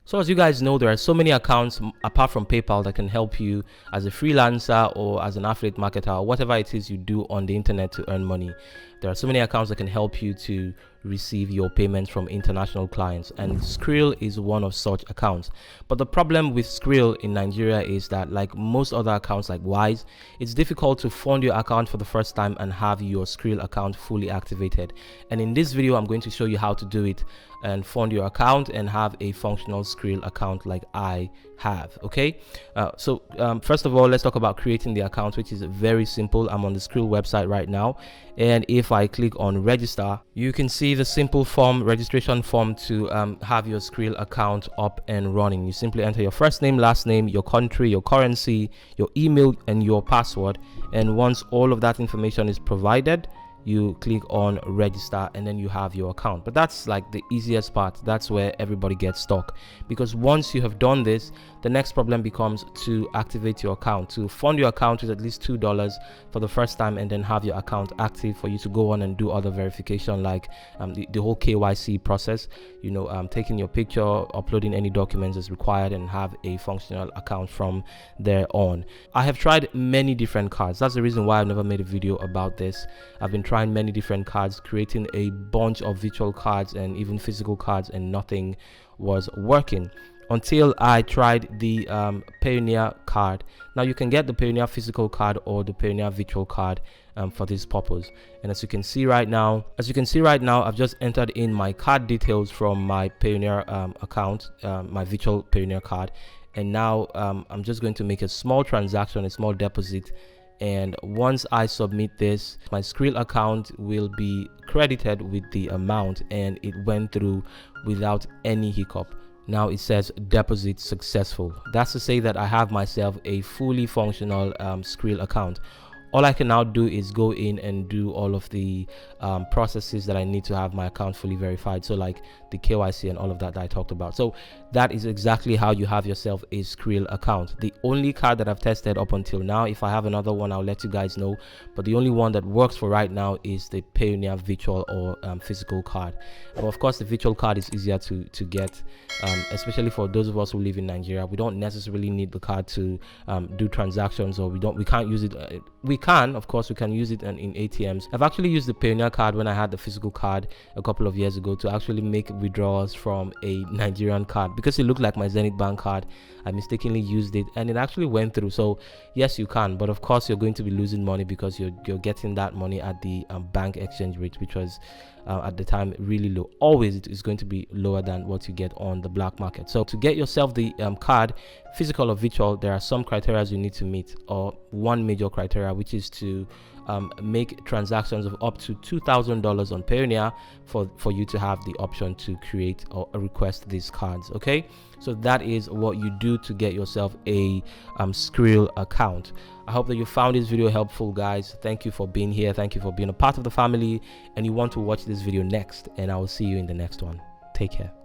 So as you guys know, there are so many accounts apart from PayPal that can help you as a freelancer or as an affiliate marketer or whatever it is you do on the internet to earn money. There are so many accounts that can help you to receive your payments from international clients, and SKRILL is one of such accounts. But the problem with SKRILL in Nigeria is that, like most other accounts like Wise, it's difficult to fund your account for the first time and have your SKRILL account fully activated. And in this video, I'm going to show you how to do it and fund your account and have a functional SKRILL account like I have. Okay, so first of all, let's talk about creating the account, which is very simple. I'm on the SKRILL website right now, and if I click on register, you can see the simple registration form to have your SKRILL account up and running. You simply enter your first name, last name, your country, your currency, your email, and your password. And once all of that information is provided, you click on register and then you have your account. But that's like the easiest part. That's where everybody gets stuck, because once you have done this, the next problem becomes to activate your account. To fund your account with at least $2 for the first time and then have your account active for you to go on and do other verification, like the whole KYC process, you know, taking your picture, uploading any documents as required, and have a functional account from there on. I have tried many different cards. That's the reason why I've never made a video about this. I've been trying many different cards, creating a bunch of virtual cards and even physical cards, and nothing was working until I tried the Pioneer card. Now you can get the Pioneer physical card or the Pioneer virtual card for this purpose. And as you can see right now, I've just entered in my card details from my Pioneer account, my virtual Pioneer card, and now I'm just going to make a small transaction, a small deposit. And once I submit this, my SKRILL account will be credited with the amount, and it went through without any hiccup. Now it says deposit successful. That's to say that I have myself a fully functional SKRILL account. All I can now do is go in and do all of the processes that I need to have my account fully verified. So like the KYC and all of that I talked about. So that is exactly how you have yourself a SKRILL account. The only card that I've tested up until now, if I have another one, I'll let you guys know. But the only one that works for right now is the Pioneer virtual or physical card. But of course, the virtual card is easier to get, especially for those of us who live in Nigeria. We don't necessarily need the card to do transactions, or we can't use it. Of course, we can use it in ATMs. I've actually used the Pioneer card when I had the physical card a couple of years ago to actually make withdrawals from a Nigerian card, because it looked like my Zenith Bank card. I mistakenly used it and it actually went through. So yes, you can, but of course you're going to be losing money because you're getting that money at the bank exchange rate, which was at the time really low. Always it is going to be lower than what you get on the black market. So to get yourself the card, physical or virtual, there are some criteria you need to meet, or one major criteria, which is to make transactions of up to $2,000 on Pioneer for you to have the option to create or request these cards. Okay, so that is what you do to get yourself a SKRILL account. I hope that you found this video helpful, guys. Thank you for being here. Thank you for being a part of the family, and you want to watch this video next, and I will see you in the next one. Take care.